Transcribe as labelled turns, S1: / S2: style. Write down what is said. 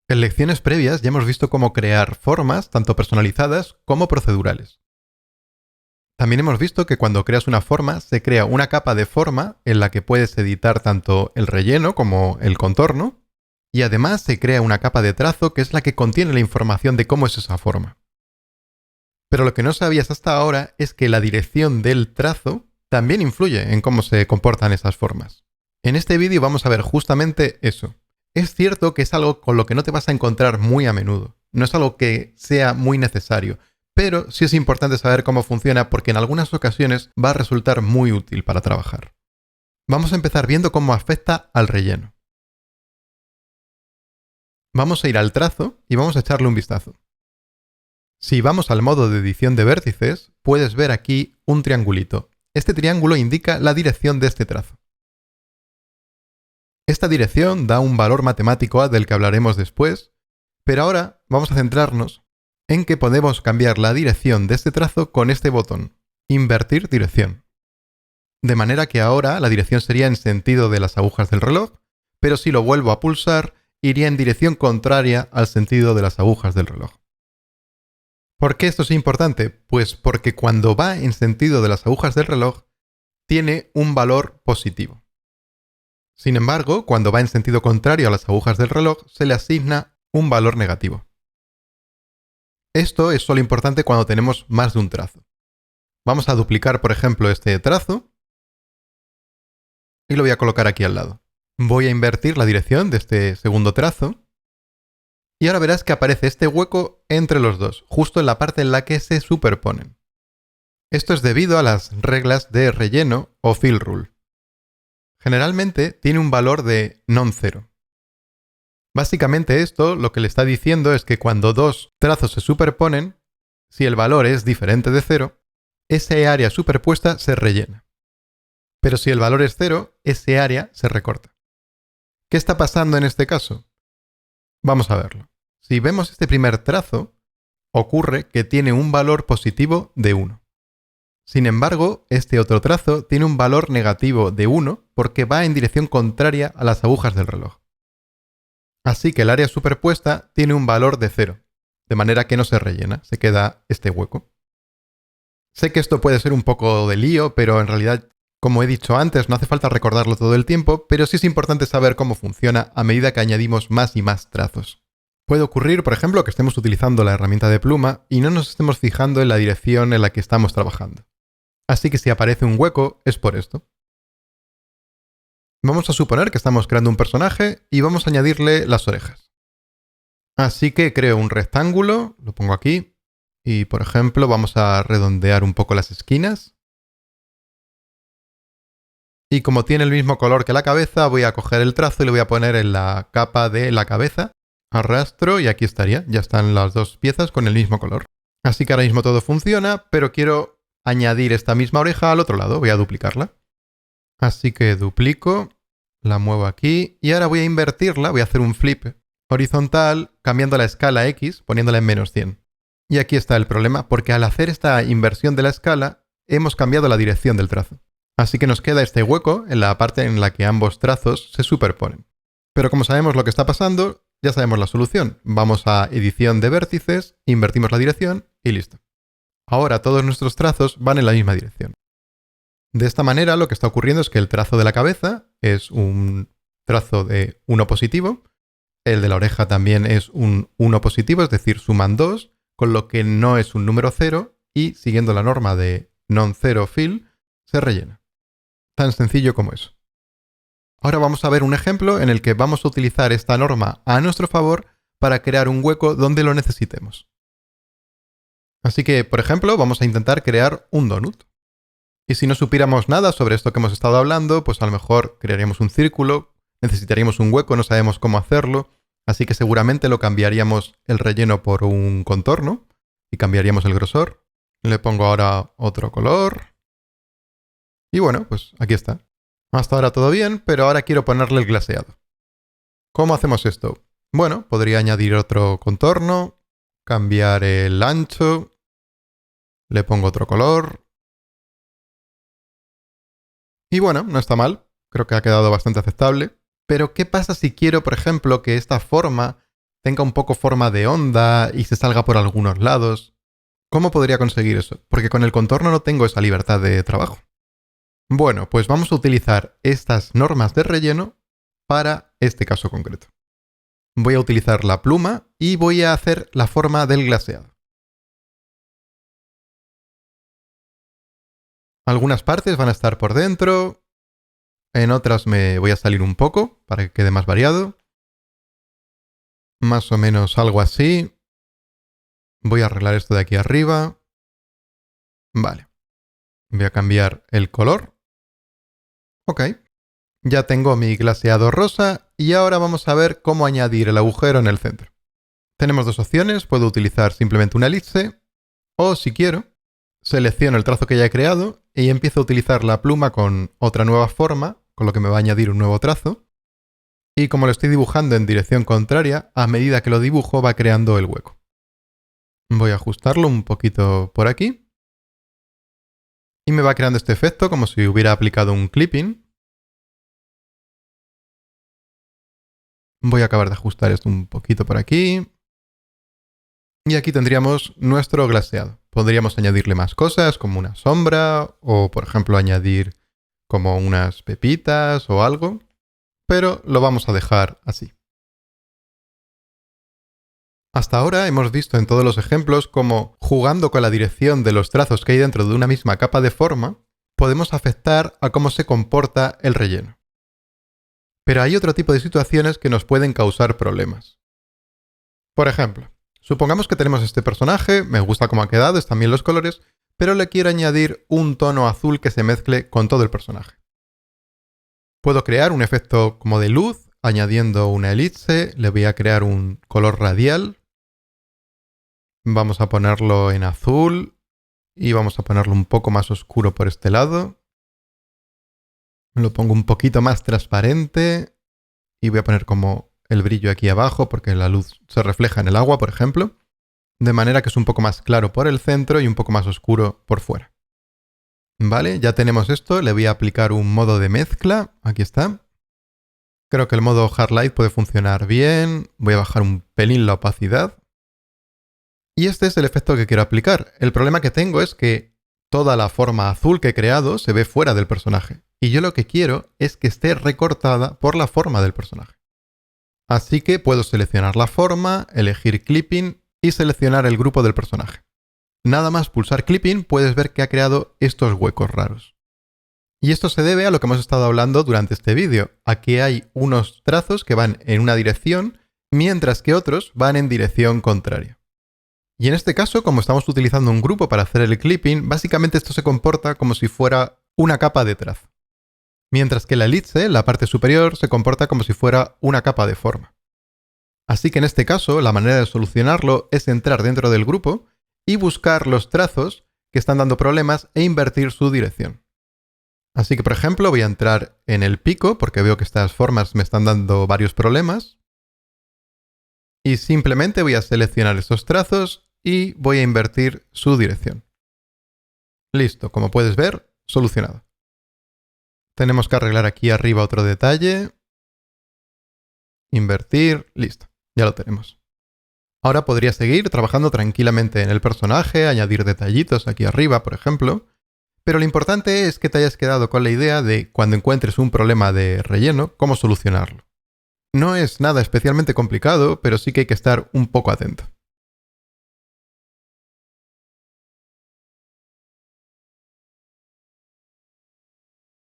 S1: En lecciones previas ya hemos visto cómo crear formas tanto personalizadas como procedurales. También hemos visto que cuando creas una forma se crea una capa de forma en la que puedes editar tanto el relleno como el contorno y además se crea una capa de trazo que es la que contiene la información de cómo es esa forma. Pero lo que no sabías hasta ahora es que la dirección del trazo también influye en cómo se comportan esas formas. En este vídeo vamos a ver justamente eso. Es cierto que es algo con lo que no te vas a encontrar muy a menudo. No es algo que sea muy necesario, pero sí es importante saber cómo funciona porque en algunas ocasiones va a resultar muy útil para trabajar. Vamos a empezar viendo cómo afecta al relleno. Vamos a ir al trazo y vamos a echarle un vistazo. Si vamos al modo de edición de vértices, puedes ver aquí un triangulito. Este triángulo indica la dirección de este trazo. Esta dirección da un valor matemático del que hablaremos después, pero ahora vamos a centrarnos en que podemos cambiar la dirección de este trazo con este botón, invertir dirección. De manera que ahora la dirección sería en sentido de las agujas del reloj, pero si lo vuelvo a pulsar, iría en dirección contraria al sentido de las agujas del reloj. ¿Por qué esto es importante? Pues porque cuando va en sentido de las agujas del reloj, tiene un valor positivo. Sin embargo, cuando va en sentido contrario a las agujas del reloj, se le asigna un valor negativo. Esto es solo importante cuando tenemos más de un trazo. Vamos a duplicar, por ejemplo, este trazo y lo voy a colocar aquí al lado. Voy a invertir la dirección de este segundo trazo y ahora verás que aparece este hueco entre los dos, justo en la parte en la que se superponen. Esto es debido a las reglas de relleno o fill rule. Generalmente tiene un valor de non-zero. Básicamente esto lo que le está diciendo es que cuando dos trazos se superponen, si el valor es diferente de 0, ese área superpuesta se rellena. Pero si el valor es 0, ese área se recorta. ¿Qué está pasando en este caso? Vamos a verlo. Si vemos este primer trazo, ocurre que tiene un valor positivo de 1. Sin embargo, este otro trazo tiene un valor negativo de 1 porque va en dirección contraria a las agujas del reloj. Así que el área superpuesta tiene un valor de 0, de manera que no se rellena, se queda este hueco. Sé que esto puede ser un poco de lío, pero en realidad, como he dicho antes, no hace falta recordarlo todo el tiempo, pero sí es importante saber cómo funciona a medida que añadimos más y más trazos. Puede ocurrir, por ejemplo, que estemos utilizando la herramienta de pluma y no nos estemos fijando en la dirección en la que estamos trabajando. Así que si aparece un hueco, es por esto. Vamos a suponer que estamos creando un personaje y vamos a añadirle las orejas. Así que creo un rectángulo, lo pongo aquí, y por ejemplo vamos a redondear un poco las esquinas. Y como tiene el mismo color que la cabeza, voy a coger el trazo y lo voy a poner en la capa de la cabeza. Arrastro y aquí estaría, ya están las dos piezas con el mismo color. Así que ahora mismo todo funciona, pero quiero añadir esta misma oreja al otro lado, voy a duplicarla. Así que duplico, la muevo aquí y ahora voy a invertirla, voy a hacer un flip horizontal cambiando la escala X, poniéndola en -100. Y aquí está el problema, porque al hacer esta inversión de la escala hemos cambiado la dirección del trazo. Así que nos queda este hueco en la parte en la que ambos trazos se superponen. Pero como sabemos lo que está pasando, ya sabemos la solución. Vamos a edición de vértices, invertimos la dirección y listo. Ahora todos nuestros trazos van en la misma dirección. De esta manera lo que está ocurriendo es que el trazo de la cabeza es un trazo de 1 positivo, el de la oreja también es un 1 positivo, es decir, suman 2, con lo que no es un número 0 y siguiendo la norma de non-zero fill, se rellena. Tan sencillo como eso. Ahora vamos a ver un ejemplo en el que vamos a utilizar esta norma a nuestro favor para crear un hueco donde lo necesitemos. Así que, por ejemplo, vamos a intentar crear un donut. Y si no supiéramos nada sobre esto que hemos estado hablando, pues a lo mejor crearíamos un círculo, necesitaríamos un hueco, no sabemos cómo hacerlo, así que seguramente lo cambiaríamos el relleno por un contorno y cambiaríamos el grosor. Le pongo ahora otro color. Y bueno, pues aquí está. Hasta ahora todo bien, pero ahora quiero ponerle el glaseado. ¿Cómo hacemos esto? Bueno, podría añadir otro contorno, cambiar el ancho, le pongo otro color. Y bueno, no está mal, creo que ha quedado bastante aceptable. Pero ¿qué pasa si quiero, por ejemplo, que esta forma tenga un poco forma de onda y se salga por algunos lados. ¿Cómo podría conseguir eso? Porque con el contorno no tengo esa libertad de trabajo. Bueno, pues vamos a utilizar estas normas de relleno para este caso concreto. Voy a utilizar la pluma y voy a hacer la forma del glaseado. Algunas partes van a estar por dentro, en otras me voy a salir un poco para que quede más variado. Más o menos algo así. Voy a arreglar esto de aquí arriba. Vale. Voy a cambiar el color. Ok. Ya tengo mi glaseado rosa y ahora vamos a ver cómo añadir el agujero en el centro. Tenemos dos opciones. Puedo utilizar simplemente una elipse o, si quiero, selecciono el trazo que ya he creado y empiezo a utilizar la pluma con otra nueva forma, con lo que me va a añadir un nuevo trazo. Y como lo estoy dibujando en dirección contraria, a medida que lo dibujo va creando el hueco. Voy a ajustarlo un poquito por aquí. Y me va creando este efecto como si hubiera aplicado un clipping. Voy a acabar de ajustar esto un poquito por aquí. Y aquí tendríamos nuestro glaseado. Podríamos añadirle más cosas como una sombra o, por ejemplo, añadir como unas pepitas o algo. Pero lo vamos a dejar así. Hasta ahora hemos visto en todos los ejemplos cómo, jugando con la dirección de los trazos que hay dentro de una misma capa de forma, podemos afectar a cómo se comporta el relleno. Pero hay otro tipo de situaciones que nos pueden causar problemas. Por ejemplo, supongamos que tenemos este personaje, me gusta cómo ha quedado, están bien los colores, pero le quiero añadir un tono azul que se mezcle con todo el personaje. Puedo crear un efecto como de luz, añadiendo una elipse, le voy a crear un color radial. Vamos a ponerlo en azul y vamos a ponerlo un poco más oscuro por este lado. Lo pongo un poquito más transparente y voy a poner como el brillo aquí abajo porque la luz se refleja en el agua, por ejemplo. De manera que es un poco más claro por el centro y un poco más oscuro por fuera. Vale, ya tenemos esto. Le voy a aplicar un modo de mezcla. Aquí está. Creo que el modo Hard Light puede funcionar bien. Voy a bajar un pelín la opacidad. Y este es el efecto que quiero aplicar. El problema que tengo es que toda la forma azul que he creado se ve fuera del personaje. Y yo lo que quiero es que esté recortada por la forma del personaje. Así que puedo seleccionar la forma, elegir Clipping y seleccionar el grupo del personaje. Nada más pulsar Clipping puedes ver que ha creado estos huecos raros. Y esto se debe a lo que hemos estado hablando durante este vídeo, a que hay unos trazos que van en una dirección, mientras que otros van en dirección contraria. Y en este caso, como estamos utilizando un grupo para hacer el clipping, básicamente esto se comporta como si fuera una capa de trazo. Mientras que la elipse, la parte superior, se comporta como si fuera una capa de forma. Así que en este caso, la manera de solucionarlo es entrar dentro del grupo y buscar los trazos que están dando problemas e invertir su dirección. Así que, por ejemplo, voy a entrar en el pico porque veo que estas formas me están dando varios problemas. Y simplemente voy a seleccionar estos trazos y voy a invertir su dirección. Listo, como puedes ver, solucionado. Tenemos que arreglar aquí arriba otro detalle. Invertir, listo, ya lo tenemos. Ahora podría seguir trabajando tranquilamente en el personaje, añadir detallitos aquí arriba, por ejemplo. Pero lo importante es que te hayas quedado con la idea de, cuando encuentres un problema de relleno, cómo solucionarlo. No es nada especialmente complicado, pero sí que hay que estar un poco atento.